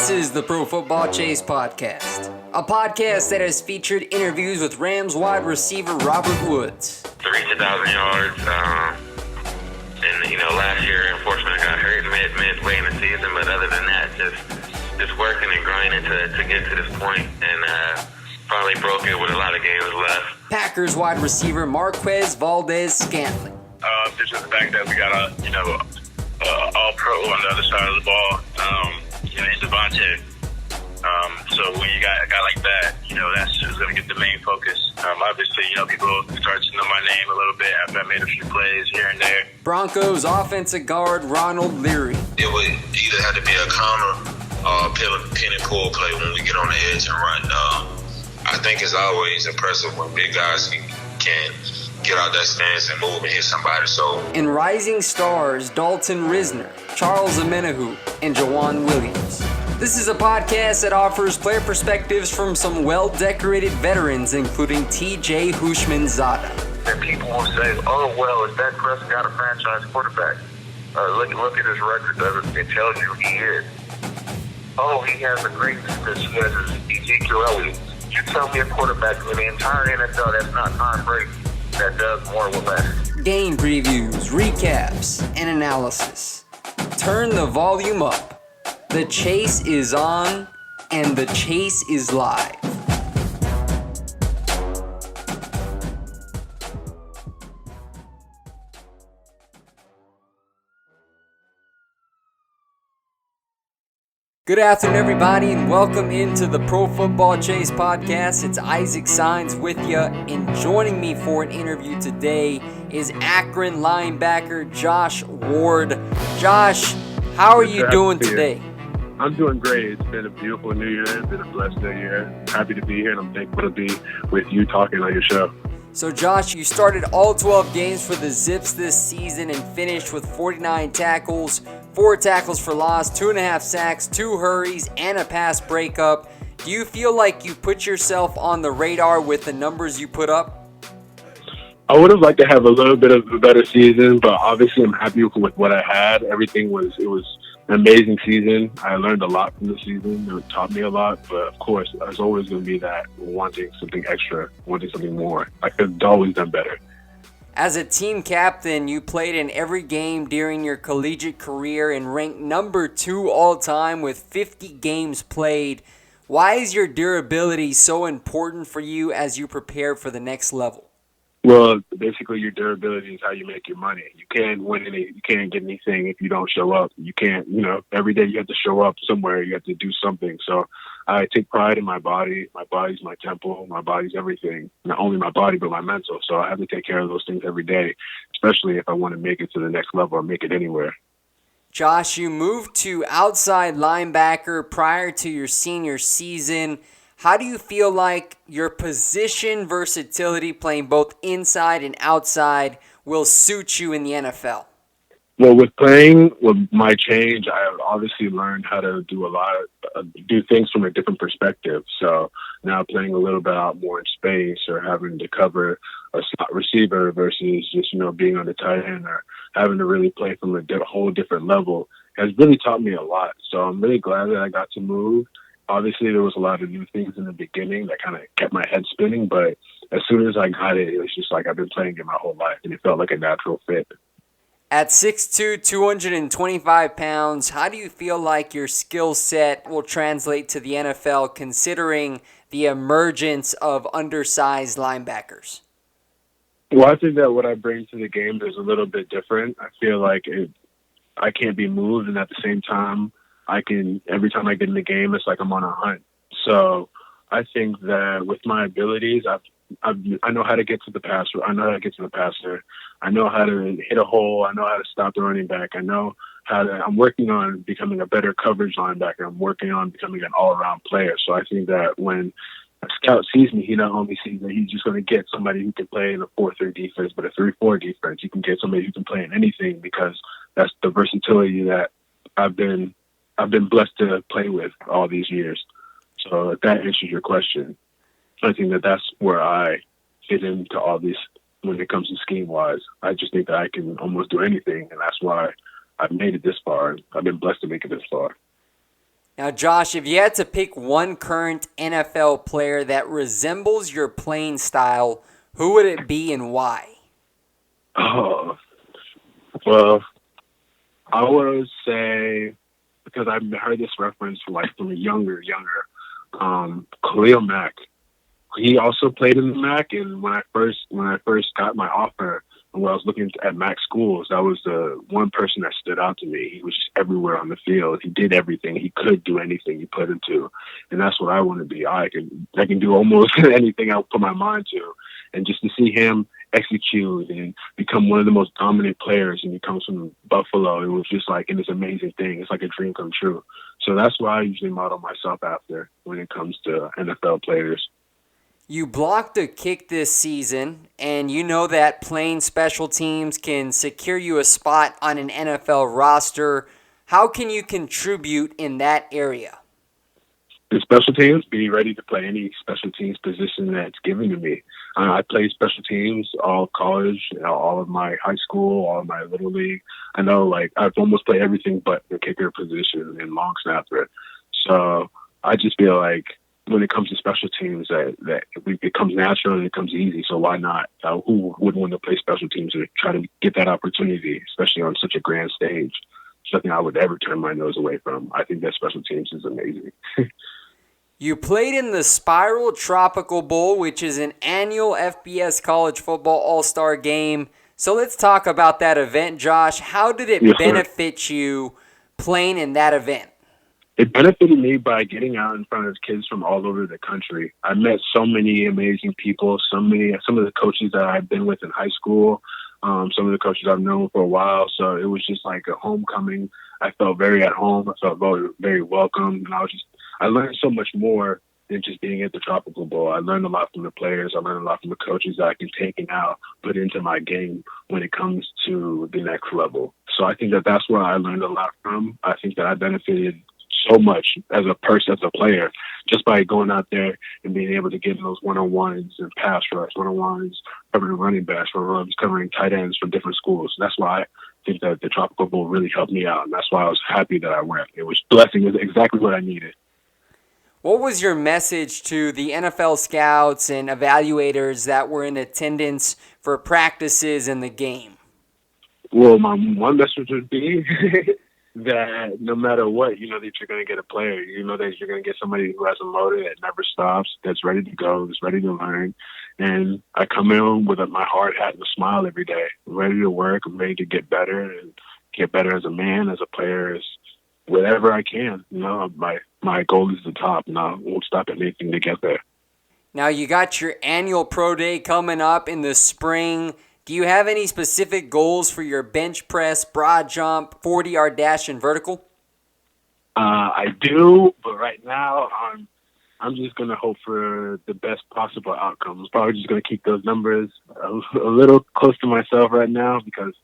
This is the Pro Football Chase podcast, a podcast that has featured interviews with Rams wide receiver Robert Woods. To reach 1,000 yards, and last year, unfortunately, I got hurt midway in the season. But other than that, just working and grinding to get to this point, and finally broke it with a lot of games left. Packers wide receiver Marquez Valdez-Scantling. Just the fact that we got all-pro on the other side of the ball, in Devontae. So when you got a guy like that, that's just going to get the main focus. Obviously, people start to know my name a little bit after I made a few plays here and there. Broncos offensive guard Ronald Leary. It would either have to be a counter or a pin and pull play when we get on the edge and run. I think it's always impressive when big guys can get out that stance and move and hit somebody. And rising stars Dalton Risner, Charles Amenahu, and Jawan Williams. This is a podcast that offers player perspectives from some well-decorated veterans, including T.J. Hushmanzada. And people will say, "Oh, well, is Dak Prescott a franchise quarterback?" Look at his record. It tells you he is. Oh, he has a great defense. He has Ezekiel Elliott. You tell me a quarterback in the entire NFL that's not Tom Brady that does more with less. Game previews, recaps, and analysis. Turn the volume up. The chase is on, and the chase is live. Good afternoon, everybody, and welcome into the Pro Football Chase podcast. It's Isaac Signs with you, and joining me for an interview today is Akron linebacker Josh Ward. Josh, how are you doing today? I'm doing great. It's been a beautiful new year. It's been a blessed new year. Happy to be here, and I'm thankful to be with you talking on your show. So, Josh, you started all 12 games for the Zips this season and finished with 49 tackles, 4 tackles for loss, 2.5 sacks, 2 hurries, and a pass breakup. Do you feel like you put yourself on the radar with the numbers you put up? I would have liked to have a little bit of a better season, but obviously I'm happy with what I had. It was an amazing season. I learned a lot from the season. It taught me a lot, but of course, there's always going to be that wanting something extra, wanting something more. I could have always done better. As a team captain, you played in every game during your collegiate career and ranked number 2 all-time with 50 games played. Why is your durability so important for you as you prepare for the next level? Well, basically your durability is how you make your money. You can't win you can't get anything if you don't show up. You can't, every day you have to show up somewhere. You have to do something. So I take pride in my body. My body's my temple. My body's everything. Not only my body, but my mental. So I have to take care of those things every day, especially if I want to make it to the next level or make it anywhere. Josh, you moved to outside linebacker prior to your senior season. How do you feel like your position versatility, playing both inside and outside, will suit you in the NFL? Well, with my change, I have obviously learned how to do things from a different perspective. So now playing a little bit out more in space or having to cover a slot receiver versus just, being on the tight end or having to really play from a whole different level has really taught me a lot. So I'm really glad that I got to move. Obviously, there was a lot of new things in the beginning that kind of kept my head spinning, but as soon as I got it, it was just like I've been playing it my whole life, and it felt like a natural fit. At 6'2", 225 pounds, how do you feel like your skill set will translate to the NFL considering the emergence of undersized linebackers? Well, I think that what I bring to the game is a little bit different. I feel like I can't be moved, and at the same time, every time I get in the game, it's like I'm on a hunt. So I think that with my abilities, I know how to get to the passer. I know how to get to the passer. I know how to hit a hole. I know how to stop the running back. I'm working on becoming a better coverage linebacker. I'm working on becoming an all-around player. So I think that when a scout sees me, he not only sees that he's just going to get somebody who can play in a 4-3 defense, but a 3-4 defense. You can get somebody who can play in anything because that's the versatility that I've been blessed to play with all these years. So if that answers your question, I think that that's where I fit into all these when it comes to scheme-wise. I just think that I can almost do anything, and that's why I've made it this far. I've been blessed to make it this far. Now, Josh, if you had to pick one current NFL player that resembles your playing style, who would it be and why? Oh, well, I would say, because I've heard this reference from a younger, Khalil Mack. He also played in the MAC, and when I first got my offer, and when I was looking at MAC schools, that was the one person that stood out to me. He was just everywhere on the field. He did everything. He could do anything you put him to, and that's what I want to be. I can do almost anything I put my mind to, and just to see him execute and become one of the most dominant players, and he comes from Buffalo. It was just like, and it's an amazing thing. It's like a dream come true. So that's what I usually model myself after when it comes to NFL players. You blocked a kick this season, and you know that playing special teams can secure you a spot on an NFL roster. How can you contribute in that area? In special teams, be ready to play any special teams position that's given to me. I played special teams all college, all of my high school, all of my little league. I know, I've almost played everything but the kicker position and long snapper. So I just feel like when it comes to special teams, that it comes natural and it comes easy. So why not? Who wouldn't want to play special teams or try to get that opportunity, especially on such a grand stage? Something I would ever turn my nose away from. I think that special teams is amazing. You played in the Spiral Tropical Bowl, which is an annual FBS college football all-star game. So let's talk about that event, Josh. How did it benefit you playing in that event? It benefited me by getting out in front of kids from all over the country. I met so many amazing people, some of the coaches that I've been with in high school, some of the coaches I've known for a while. So it was just like a homecoming. I felt very at home. I felt very, very welcome. And I learned so much more than just being at the Tropical Bowl. I learned a lot from the players. I learned a lot from the coaches that I can take and now put into my game when it comes to the next level. So I think that that's where I learned a lot from. I think that I benefited so much as a person, as a player, just by going out there and being able to get those one-on-ones and pass rush, one-on-ones, covering running backs, covering tight ends from different schools. That's why I think that the Tropical Bowl really helped me out, and that's why I was happy that I went. It was blessing. It was exactly what I needed. What was your message to the NFL scouts and evaluators that were in attendance for practices in the game? Well, my one message would be that no matter what, you know that you're going to get a player. You know that you're going to get somebody who has a motor that never stops, that's ready to go, that's ready to learn. And I come in with my hard hat and a smile every day. I'm ready to work. I'm ready to get better and get better as a man, as a player, as whatever I can. You know, my goal is the top, and I won't stop at anything to get there. Now, you got your annual pro day coming up in the spring. Do you have any specific goals for your bench press, broad jump, 40-yard dash, and vertical? I do, but right now I'm just going to hope for the best possible outcomes. Probably just going to keep those numbers a little close to myself right now because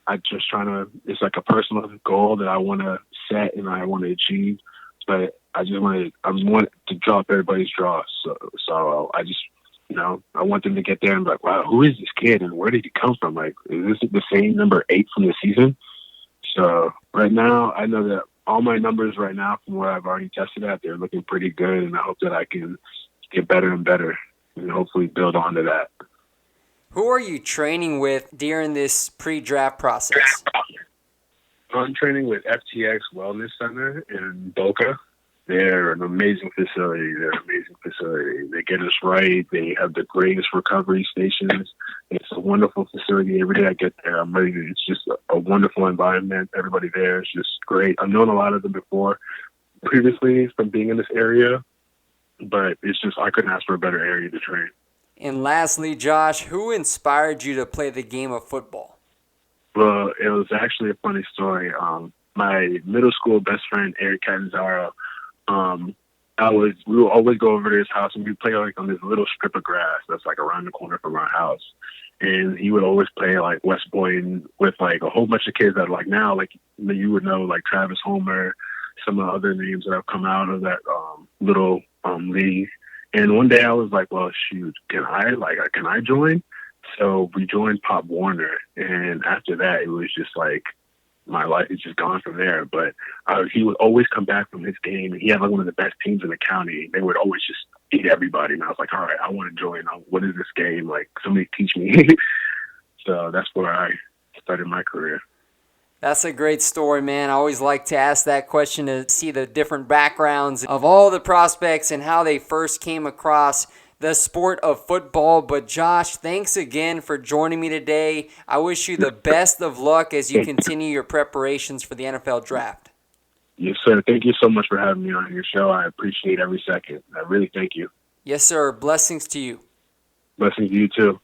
I'm just trying to, it's like a personal goal that I want to set and I want to achieve. But I want to drop everybody's draw. So I just, I want them to get there and be like, wow, who is this kid and where did he come from? Like, is this the same number 8 from the season? So right now, I know that all my numbers right now from what I've already tested at, they're looking pretty good, and I hope that I can get better and better and hopefully build on to that. Who are you training with during this pre-draft process? I'm training with FTX Wellness Center in Boca. They're an amazing facility. They get us right. They have the greatest recovery stations. It's a wonderful facility. Every day I get there, I'm ready to, it's just a wonderful environment. Everybody there is just great. I've known a lot of them previously from being in this area, but it's just, I couldn't ask for a better area to train. And lastly, Josh, who inspired you to play the game of football? Well, it was actually a funny story. My middle school best friend, Eric Catanzaro, we would always go over to his house and we'd play like on this little strip of grass that's like around the corner from our house. And he would always play like West Boynton with like a whole bunch of kids that like now, like you would know, like Travis Homer, some of the other names that have come out of that little league. And one day I was like, well, shoot, can I join? So we joined Pop Warner. And after that, it was just like, my life is just gone from there. But he would always come back from his game, and he had like one of the best teams in the county. They would always just beat everybody, and I was like, all right, I want to join. What is this game? Like, somebody teach me. So that's where I started my career. That's a great story, man. I always like to ask that question to see the different backgrounds of all the prospects and how they first came across the sport of football. But Josh, thanks again for joining me today. I wish you the best of luck as you continue your preparations for the NFL draft. Yes, sir. Thank you so much for having me on your show. I appreciate every second. I really thank you. Yes, sir. Blessings to you. Blessings to you, too.